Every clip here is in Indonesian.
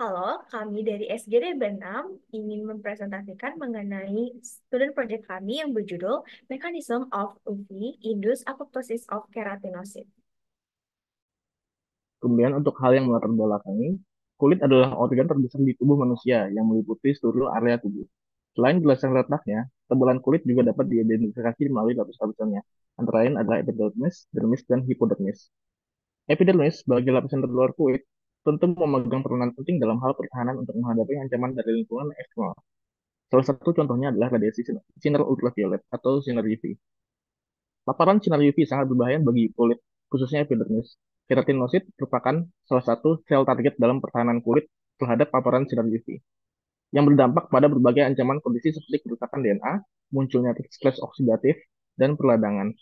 Halo, kami dari SGD B6 ingin mempresentasikan mengenai student project kami yang berjudul Mechanism of UV Induced Apoptosis of Keratinocyte. Kemudian untuk hal yang melatar belakangi, kulit adalah organ terbesar di tubuh manusia yang meliputi seluruh area tubuh. Selain belasan letaknya, tebalan kulit juga dapat diidentifikasi melalui lapis-lapisannya. Antara lain adalah epidermis, dermis, dan hipodermis. Epidermis sebagai lapisan terluar kulit tentu memegang peranan penting dalam hal pertahanan untuk menghadapi ancaman dari lingkungan eksternal. Salah satu contohnya adalah radiasi sinar ultraviolet atau sinar UV. Paparan sinar UV sangat berbahaya bagi kulit, khususnya epidermis. Keratinosit merupakan salah satu sel target dalam pertahanan kulit terhadap paparan sinar UV, yang berdampak pada berbagai ancaman kondisi seperti kerusakan DNA, munculnya stres oksidatif, dan peradangan.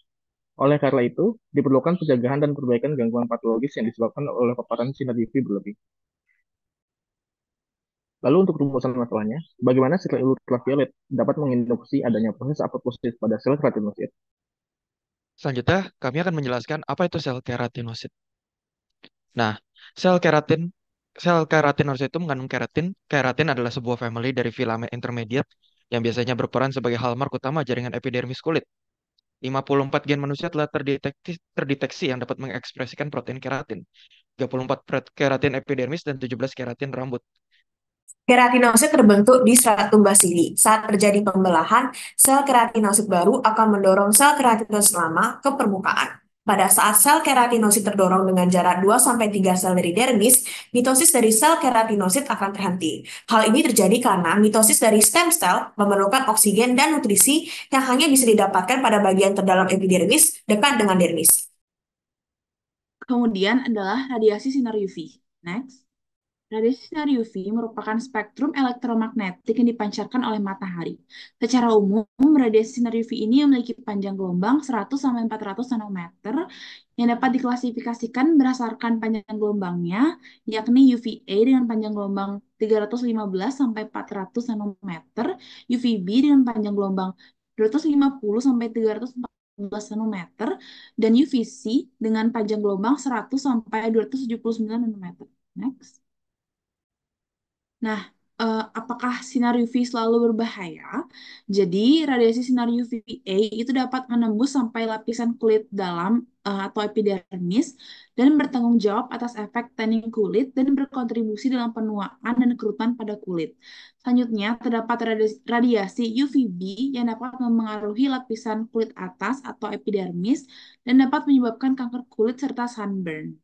Oleh karena itu, diperlukan pencegahan dan perbaikan gangguan patologis yang disebabkan oleh paparan sinar UV berlebih. Lalu untuk rumusan masalahnya, bagaimana sinar ultraviolet dapat menginduksi adanya proses apoptosis pada sel keratinosit? Selanjutnya, kami akan menjelaskan apa itu sel keratinosit. Nah, sel keratin sel keratinosit itu mengandung keratin. Keratin adalah sebuah family dari filamen intermediate yang biasanya berperan sebagai hallmark utama jaringan epidermis kulit. 54 gen manusia telah terdeteksi yang dapat mengekspresikan protein keratin. 34 keratin epidermis dan 17 keratin rambut. Keratinosit terbentuk di stratum basili. Saat terjadi pembelahan, sel keratinosit baru akan mendorong sel keratinosit lama ke permukaan. Pada saat sel keratinosit terdorong dengan jarak 2-3 sel dari dermis, mitosis dari sel keratinosit akan terhenti. Hal ini terjadi karena mitosis dari stem sel memerlukan oksigen dan nutrisi yang hanya bisa didapatkan pada bagian terdalam epidermis dekat dengan dermis. Kemudian adalah radiasi sinar UV. Next. Radiasi sinar UV merupakan spektrum elektromagnetik yang dipancarkan oleh matahari. Secara umum, radiasi sinar UV ini memiliki panjang gelombang 100-400 nanometer yang dapat diklasifikasikan berdasarkan panjang gelombangnya, yakni UVA dengan panjang gelombang 315-400 nanometer, UVB dengan panjang gelombang 250-314 nanometer, dan UVC dengan panjang gelombang 100-279 nanometer. Next. Nah, apakah sinar UV selalu berbahaya? Jadi, radiasi sinar UVA itu dapat menembus sampai lapisan kulit dalam atau epidermis dan bertanggung jawab atas efek tanning kulit dan berkontribusi dalam penuaan dan kerutan pada kulit. Selanjutnya, terdapat radiasi UVB yang dapat memengaruhi lapisan kulit atas atau epidermis dan dapat menyebabkan kanker kulit serta sunburn.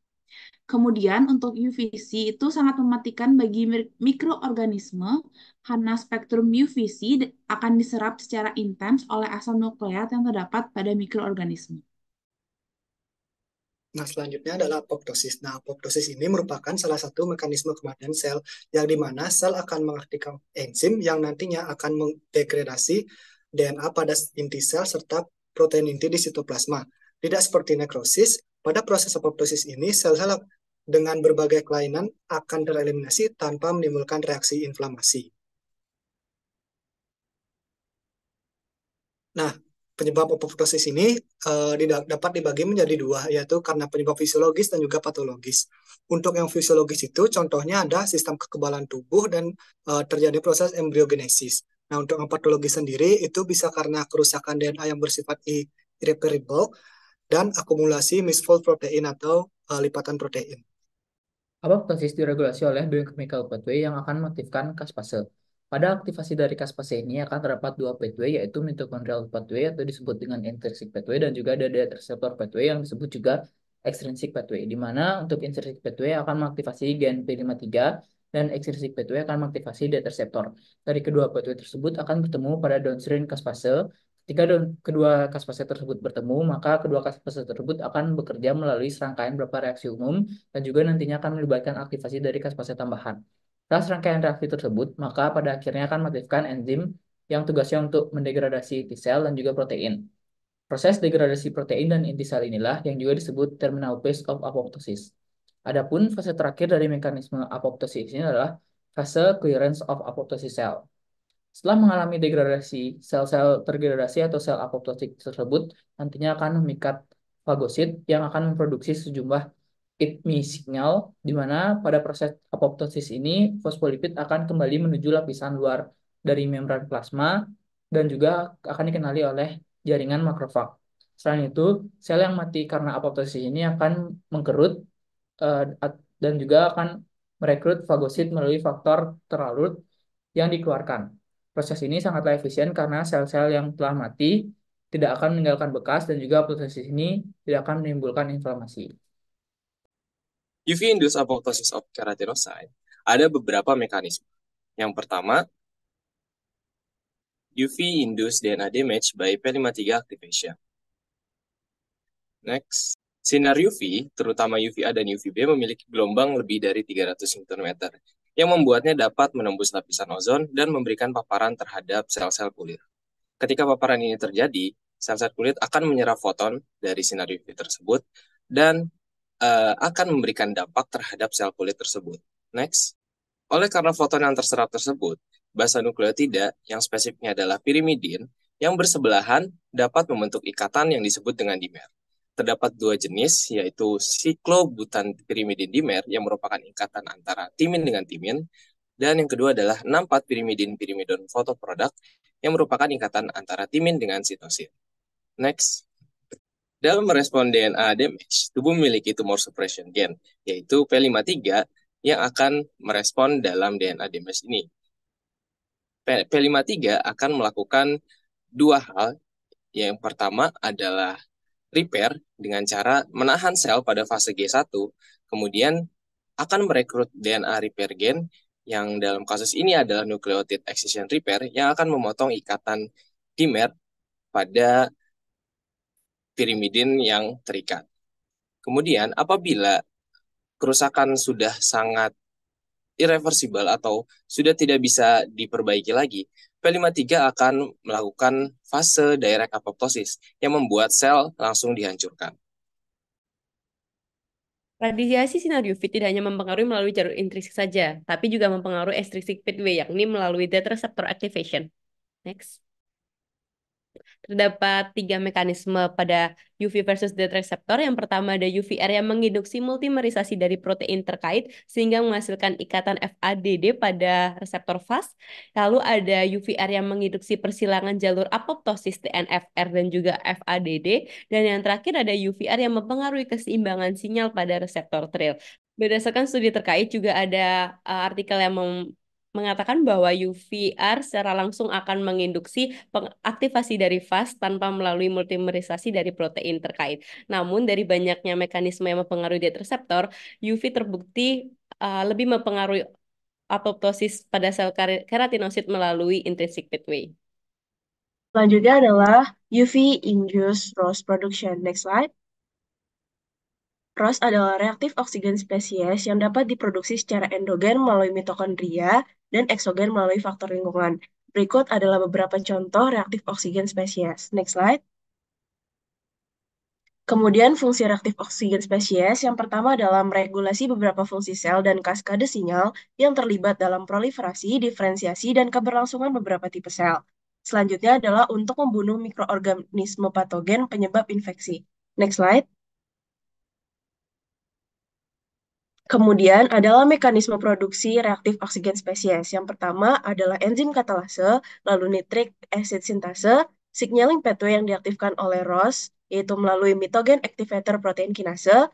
Kemudian untuk UVC itu sangat mematikan bagi mikroorganisme karena spektrum UVC akan diserap secara intens oleh asam nukleat yang terdapat pada mikroorganisme. Nah, selanjutnya adalah apoptosis. Nah, apoptosis ini merupakan salah satu mekanisme kematian sel yang di mana sel akan mengaktifkan enzim yang nantinya akan mendegradasi DNA pada inti sel serta protein inti di sitoplasma. Tidak seperti nekrosis, pada proses apoptosis ini sel-sel dengan berbagai kelainan akan tereliminasi tanpa menimbulkan reaksi inflamasi. Nah, penyebab apoptosis ini dapat dibagi menjadi dua, yaitu karena penyebab fisiologis dan juga patologis. Untuk yang fisiologis itu, contohnya ada sistem kekebalan tubuh dan terjadi proses embryogenesis. Nah, untuk yang patologis sendiri, itu bisa karena kerusakan DNA yang bersifat irreparable dan akumulasi misfold protein atau lipatan protein. Apoptosis diregulasi oleh biochemical pathway yang akan mengaktifkan caspase. Pada aktivasi dari caspase ini akan terdapat dua pathway, yaitu mitochondrial pathway atau disebut dengan intrinsic pathway dan juga ada death receptor pathway yang disebut juga extrinsic pathway, di mana untuk intrinsic pathway akan mengaktifasi gen P53 dan extrinsic pathway akan mengaktifasi death receptor. Dari kedua pathway tersebut akan bertemu pada downstream caspase. Ketika kedua caspase tersebut bertemu, maka kedua caspase tersebut akan bekerja melalui serangkaian beberapa reaksi umum dan juga nantinya akan melibatkan aktivasi dari caspase tambahan. Setelah serangkaian reaksi tersebut, maka pada akhirnya akan mengaktifkan enzim yang tugasnya untuk mendegradasi inti sel dan juga protein. Proses degradasi protein dan inti sel inilah yang juga disebut terminal phase of apoptosis. Adapun fase terakhir dari mekanisme apoptosis ini adalah fase clearance of apoptosis cell. Setelah mengalami degradasi, sel-sel terdegradasi atau sel apoptotik tersebut nantinya akan memikat fagosit yang akan memproduksi sejumlah emit signal, di mana pada proses apoptosis ini fosfolipid akan kembali menuju lapisan luar dari membran plasma dan juga akan dikenali oleh jaringan makrofag. Selain itu, sel yang mati karena apoptosis ini akan mengkerut dan juga akan merekrut fagosit melalui faktor terlarut yang dikeluarkan. Proses ini sangatlah efisien karena sel-sel yang telah mati tidak akan meninggalkan bekas dan juga apoptosis ini tidak akan menimbulkan inflamasi. UV-induced apoptosis of keratinocyte ada beberapa mekanisme. Yang pertama, UV-induced DNA damage by P53 activation. Next, sinar UV, terutama UVA dan UVB, memiliki gelombang lebih dari 300 Nm, yang membuatnya dapat menembus lapisan ozon dan memberikan paparan terhadap sel-sel kulit. Ketika paparan ini terjadi, sel-sel kulit akan menyerap foton dari sinar UV tersebut dan akan memberikan dampak terhadap sel kulit tersebut. Next, oleh karena foton yang terserap tersebut, basa nukleotida yang spesifiknya adalah pirimidin yang bersebelahan dapat membentuk ikatan yang disebut dengan dimer. Terdapat dua jenis, yaitu siklobutanpirimidin dimer yang merupakan ikatan antara timin dengan timin, dan yang kedua adalah 6,4-pirimidin-pirimidin fotoproduk yang merupakan ikatan antara timin dengan sitosin. Next. Dalam merespon DNA damage, tubuh memiliki tumor suppression gen, yaitu P53 yang akan merespon dalam DNA damage ini. P53 akan melakukan dua hal. Yang pertama adalah repair dengan cara menahan sel pada fase G1, kemudian akan merekrut DNA repair gen yang dalam kasus ini adalah nucleotide excision repair yang akan memotong ikatan dimer pada pirimidin yang terikat. Kemudian apabila kerusakan sudah sangat irreversible atau sudah tidak bisa diperbaiki lagi, P53 akan melakukan fase direct apoptosis yang membuat sel langsung dihancurkan. Radiasi sinar UV tidak hanya mempengaruhi melalui jalur intrinsik saja, tapi juga mempengaruhi extrinsic pathway, yakni melalui death receptor activation. Next. Terdapat 3 mekanisme pada UV versus death receptor. Yang pertama ada UVR yang menginduksi multimerisasi dari protein terkait sehingga menghasilkan ikatan FADD pada reseptor FAS. Lalu ada UVR yang menginduksi persilangan jalur apoptosis TNFR dan juga FADD. Dan yang terakhir ada UVR yang mempengaruhi keseimbangan sinyal pada reseptor TRIL. Berdasarkan studi terkait juga ada artikel yang mengatakan bahwa UVR secara langsung akan menginduksi aktivasi dari FAS tanpa melalui multimerisasi dari protein terkait. Namun dari banyaknya mekanisme yang mempengaruhi death receptor, UV terbukti lebih mempengaruhi apoptosis pada sel keratinosit melalui intrinsic pathway. Selanjutnya adalah UV-induced ROS production. Next slide. ROS adalah reaktif oksigen spesies yang dapat diproduksi secara endogen melalui mitokondria dan eksogen melalui faktor lingkungan. Berikut adalah beberapa contoh reaktif oksigen spesies. Next slide. Kemudian fungsi reaktif oksigen spesies yang pertama adalah meregulasi beberapa fungsi sel dan kaskade sinyal yang terlibat dalam proliferasi, diferensiasi, dan keberlangsungan beberapa tipe sel. Selanjutnya adalah untuk membunuh mikroorganisme patogen penyebab infeksi. Next slide. Kemudian adalah mekanisme produksi reaktif oksigen spesies. Yang pertama adalah enzim katalase, lalu nitric acid sintase, signaling pathway yang diaktifkan oleh ROS, yaitu melalui mitogen activator protein kinase,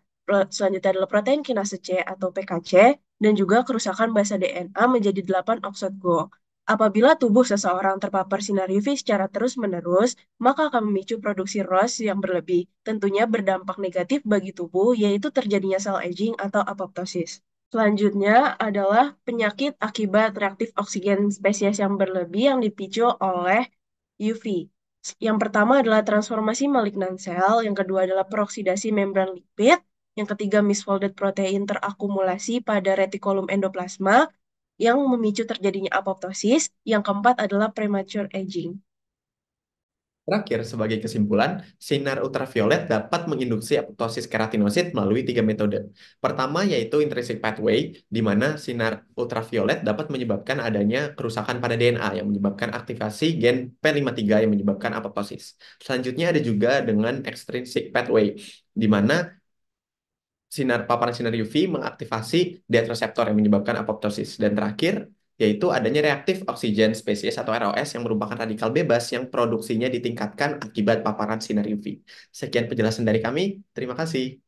selanjutnya adalah protein kinase C atau PKC, dan juga kerusakan basa DNA menjadi 8 oksot GO. Apabila tubuh seseorang terpapar sinar UV secara terus-menerus, maka akan memicu produksi ROS yang berlebih, tentunya berdampak negatif bagi tubuh, yaitu terjadinya cell aging atau apoptosis. Selanjutnya adalah penyakit akibat reaktif oksigen spesies yang berlebih yang dipicu oleh UV. Yang pertama adalah transformasi malignan sel, yang kedua adalah peroksidasi membran lipid, yang ketiga misfolded protein terakumulasi pada retikulum endoplasma, yang memicu terjadinya apoptosis. Yang keempat adalah premature aging. Terakhir, sebagai kesimpulan, sinar ultraviolet dapat menginduksi apoptosis keratinosit melalui 3 metode. Pertama yaitu intrinsic pathway, di mana sinar ultraviolet dapat menyebabkan adanya kerusakan pada DNA yang menyebabkan aktivasi gen P53 yang menyebabkan apoptosis. Selanjutnya ada juga dengan extrinsic pathway, di mana paparan sinar UV mengaktifasi death receptor yang menyebabkan apoptosis. Dan terakhir, yaitu adanya reaktif oksigen spesies atau ROS yang merupakan radikal bebas yang produksinya ditingkatkan akibat paparan sinar UV. Sekian penjelasan dari kami. Terima kasih.